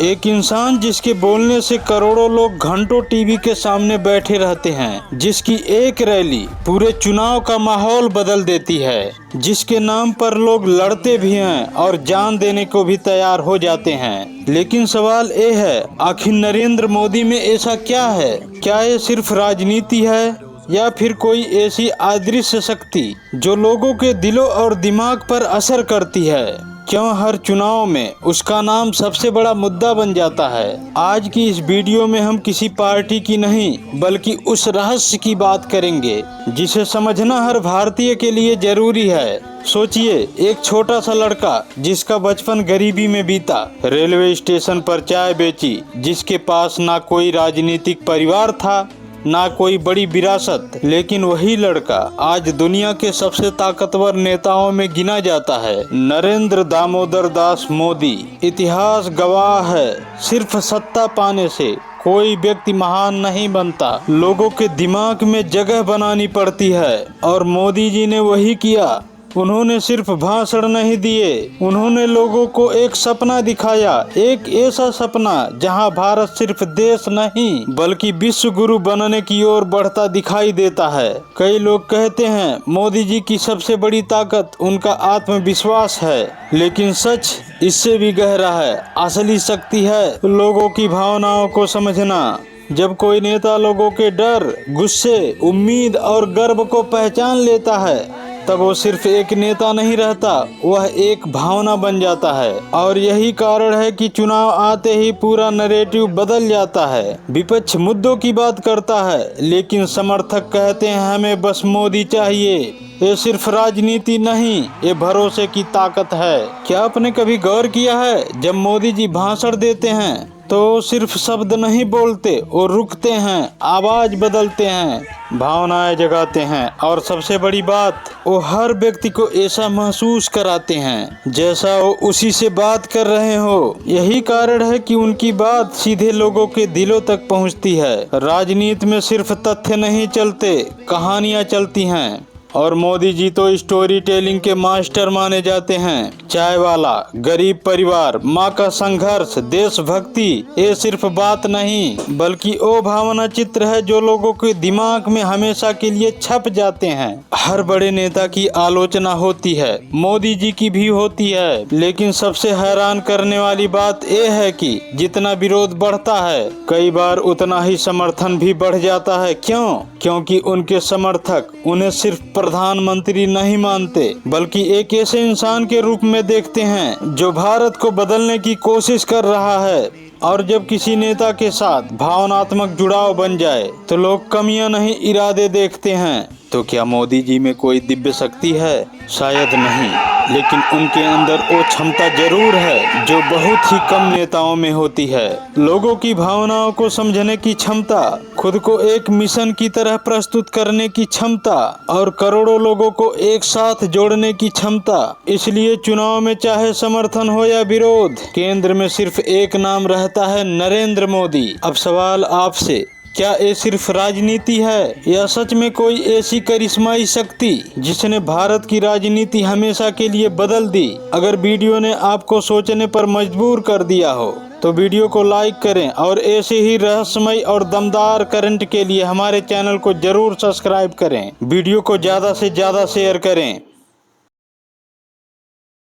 एक इंसान जिसके बोलने से करोड़ों लोग घंटों टीवी के सामने बैठे रहते हैं, जिसकी एक रैली पूरे चुनाव का माहौल बदल देती है, जिसके नाम पर लोग लड़ते भी हैं और जान देने को भी तैयार हो जाते हैं। लेकिन सवाल ये है, आखिर नरेंद्र मोदी में ऐसा क्या है? क्या ये सिर्फ राजनीति है या फिर कोई ऐसी अदृश्य शक्ति जो लोगों के दिलों और दिमाग पर असर करती है? क्यों हर चुनाव में उसका नाम सबसे बड़ा मुद्दा बन जाता है? आज की इस वीडियो में हम किसी पार्टी की नहीं बल्कि उस रहस्य की बात करेंगे जिसे समझना हर भारतीय के लिए जरूरी है। सोचिए, एक छोटा सा लड़का जिसका बचपन गरीबी में बीता, रेलवे स्टेशन पर चाय बेची, जिसके पास ना कोई राजनीतिक परिवार था ना कोई बड़ी विरासत, लेकिन वही लड़का आज दुनिया के सबसे ताकतवर नेताओं में गिना जाता है। नरेंद्र दामोदर दास मोदी। इतिहास गवाह है, सिर्फ सत्ता पाने से कोई व्यक्ति महान नहीं बनता, लोगों के दिमाग में जगह बनानी पड़ती है और मोदी जी ने वही किया। उन्होंने सिर्फ भाषण नहीं दिए, उन्होंने लोगों को एक सपना दिखाया, एक ऐसा सपना जहां भारत सिर्फ देश नहीं बल्कि विश्व गुरु बनने की ओर बढ़ता दिखाई देता है। कई लोग कहते हैं मोदी जी की सबसे बड़ी ताकत उनका आत्मविश्वास है, लेकिन सच इससे भी गहरा है। असली शक्ति है लोगों की भावनाओं को समझना। जब कोई नेता लोगों के डर, गुस्से, उम्मीद और गर्व को पहचान लेता है तब वो सिर्फ एक नेता नहीं रहता, वह एक भावना बन जाता है। और यही कारण है कि चुनाव आते ही पूरा नैरेटिव बदल जाता है। विपक्ष मुद्दों की बात करता है, लेकिन समर्थक कहते हैं हमें बस मोदी चाहिए। ये सिर्फ राजनीति नहीं, ये भरोसे की ताकत है। क्या आपने कभी गौर किया है, जब मोदी जी भाषण देते हैं तो सिर्फ शब्द नहीं बोलते, वो रुकते हैं, आवाज बदलते हैं, भावनाएं जगाते हैं और सबसे बड़ी बात, वो हर व्यक्ति को ऐसा महसूस कराते हैं जैसा वो उसी से बात कर रहे हो। यही कारण है कि उनकी बात सीधे लोगों के दिलों तक पहुंचती है। राजनीति में सिर्फ तथ्य नहीं चलते, कहानियां चलती हैं और मोदी जी तो स्टोरी टेलिंग के मास्टर माने जाते हैं। चाय वाला, गरीब परिवार, माँ का संघर्ष, देशभक्ति, ये सिर्फ बात नहीं बल्कि वो भावना चित्र है जो लोगों के दिमाग में हमेशा के लिए छप जाते हैं। हर बड़े नेता की आलोचना होती है, मोदी जी की भी होती है, लेकिन सबसे हैरान करने वाली बात ये है कि जितना विरोध बढ़ता है कई बार उतना ही समर्थन भी बढ़ जाता है। क्यों? क्योंकि उनके समर्थक उन्हें सिर्फ प्रधानमंत्री नहीं मानते बल्कि एक ऐसे इंसान के रूप में देखते हैं जो भारत को बदलने की कोशिश कर रहा है। और जब किसी नेता के साथ भावनात्मक जुड़ाव बन जाए तो लोग कमियां नहीं, इरादे देखते हैं। तो क्या मोदी जी में कोई दिव्य शक्ति है? शायद नहीं, लेकिन उनके अंदर वो क्षमता जरूर है जो बहुत ही कम नेताओं में होती है। लोगों की भावनाओं को समझने की क्षमता, खुद को एक मिशन की तरह प्रस्तुत करने की क्षमता और करोड़ों लोगों को एक साथ जोड़ने की क्षमता। इसलिए चुनाव में चाहे समर्थन हो या विरोध, केंद्र में सिर्फ एक नाम रहता है, नरेंद्र मोदी। अब सवाल आपसे, क्या ये सिर्फ राजनीति है या सच में कोई ऐसी करिश्माई शक्ति जिसने भारत की राजनीति हमेशा के लिए बदल दी? अगर वीडियो ने आपको सोचने पर मजबूर कर दिया हो तो वीडियो को लाइक करें और ऐसे ही रहस्यमय और दमदार करंट के लिए हमारे चैनल को जरूर सब्सक्राइब करें। वीडियो को ज्यादा से ज्यादा शेयर करें।